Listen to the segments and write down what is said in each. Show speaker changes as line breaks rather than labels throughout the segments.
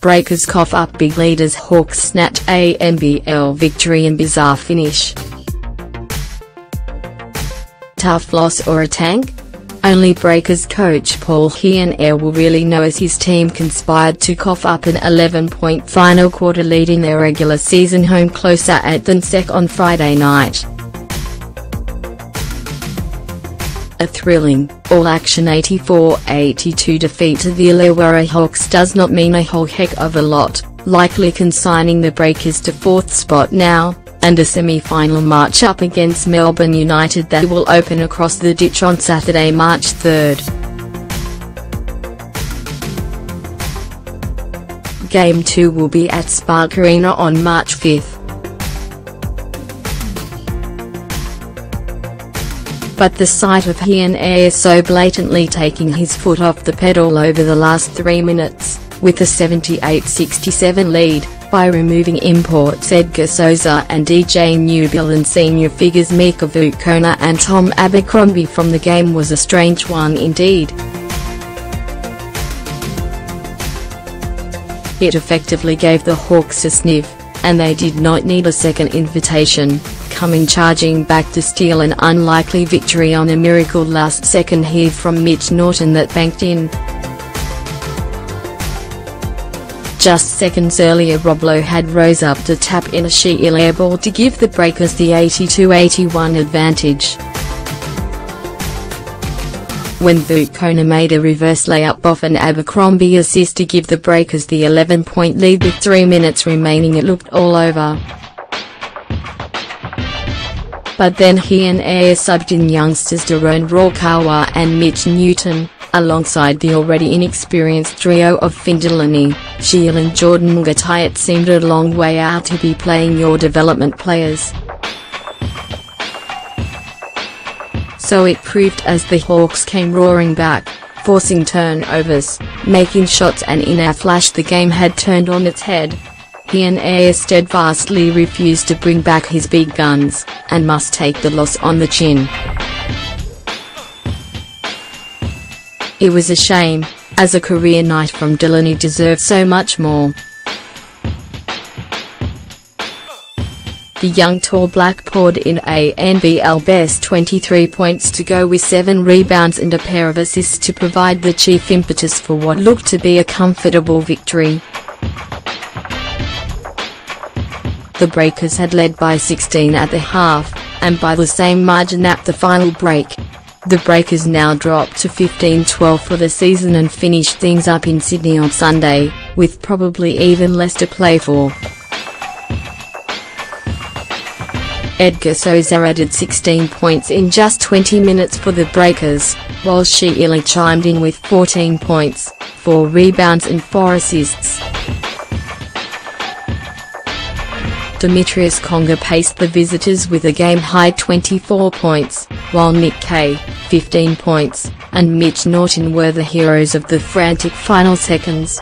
Breakers cough up big leaders, Hawks snatch ANBL victory in bizarre finish. Tough loss or a tank? Only Breakers coach Paul Air will really know, as his team conspired to cough up an 11-point final quarter lead in their regular season home closer at than sec on Friday night. A thrilling, all-action 84-82 defeat to the Illawarra Hawks does not mean a whole heck of a lot, likely consigning the Breakers to 4th spot now, and a semi-final match-up against Melbourne United that will open across the ditch on Saturday, March 3rd. Game 2 will be at Spark Arena on March 5th. But the sight of Air so blatantly taking his foot off the pedal over the last 3 minutes, with a 78-67 lead, by removing imports Edgar Souza and DJ Newbill and senior figures Mika Vukona and Tom Abercrombie from the game was a strange one indeed. It effectively gave the Hawks a sniff, and they did not need a second invitation, coming charging back to steal an unlikely victory on a miracle last-second heave from Mitch Norton that banked in. Just seconds earlier, Roblo had rose up to tap in a Sheil airball to give the Breakers the 82-81 advantage. When Vukona made a reverse layup off an Abercrombie assist to give the Breakers the 11-point lead with 3 minutes remaining, it looked all over. But then Air subbed in youngsters Daron Rawkawa and Mitch Newton, alongside the already inexperienced trio of Finn Delaney, Sheil and Jordan Ngatai. It seemed a long way out to be playing your development players. So it proved as the Hawks came roaring back, forcing turnovers, making shots, and in a flash the game had turned on its head. Air steadfastly refused to bring back his big guns, and must take the loss on the chin. It was a shame, as a career night from Delaney deserved so much more. The young tall black poured in ANBL best 23 points to go with 7 rebounds and a pair of assists to provide the chief impetus for what looked to be a comfortable victory. The Breakers had led by 16 at the half, and by the same margin at the final break. The Breakers now dropped to 15-12 for the season and finished things up in Sydney on Sunday, with probably even less to play for. Edgar Souza added 16 points in just 20 minutes for the Breakers, while Sheil chimed in with 14 points, 4 rebounds and 4 assists. Demetrius Conger paced the visitors with a game-high 24 points, while Nick Kay, 15 points, and Mitch Norton were the heroes of the frantic final seconds.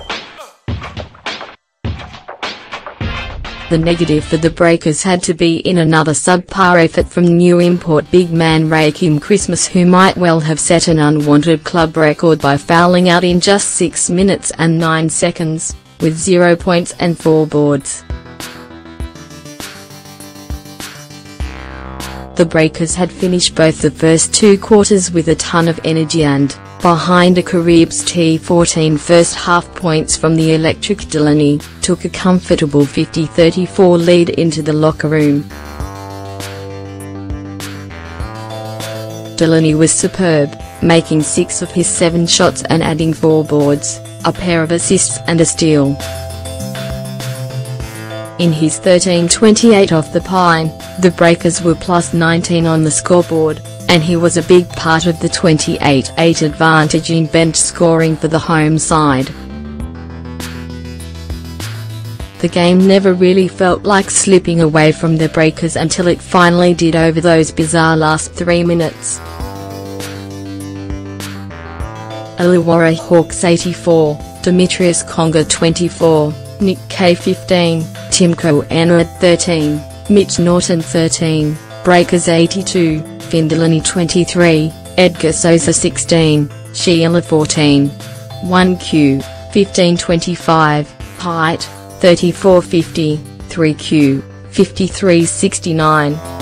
The negative for the Breakers had to be in another subpar effort from new import big man Raheem Christmas, who might well have set an unwanted club record by fouling out in just 6 minutes and 9 seconds, with 0 points and 4 boards. The Breakers had finished both the first 2 quarters with a ton of energy and, behind a careers T14 first half points from the electric Delaney, took a comfortable 50-34 lead into the locker room. Delaney was superb, making 6 of his 7 shots and adding 4 boards, a pair of assists and a steal. In his 13-28 off the pine, the Breakers were plus 19 on the scoreboard, and he was a big part of the 28-8 advantage in bench scoring for the home side. The game never really felt like slipping away from the Breakers until it finally did over those bizarre last 3 minutes. Illawarra Hawks 84, Demetrius Conger 24, Nick Kay 15, Timko Anna 13, Mitch Norton 13, Breakers 82, Finn Delaney 23, Edgar Souza 16, Sheil 14. 1Q, 15-25, height, 34'50", 3Q, 53'69".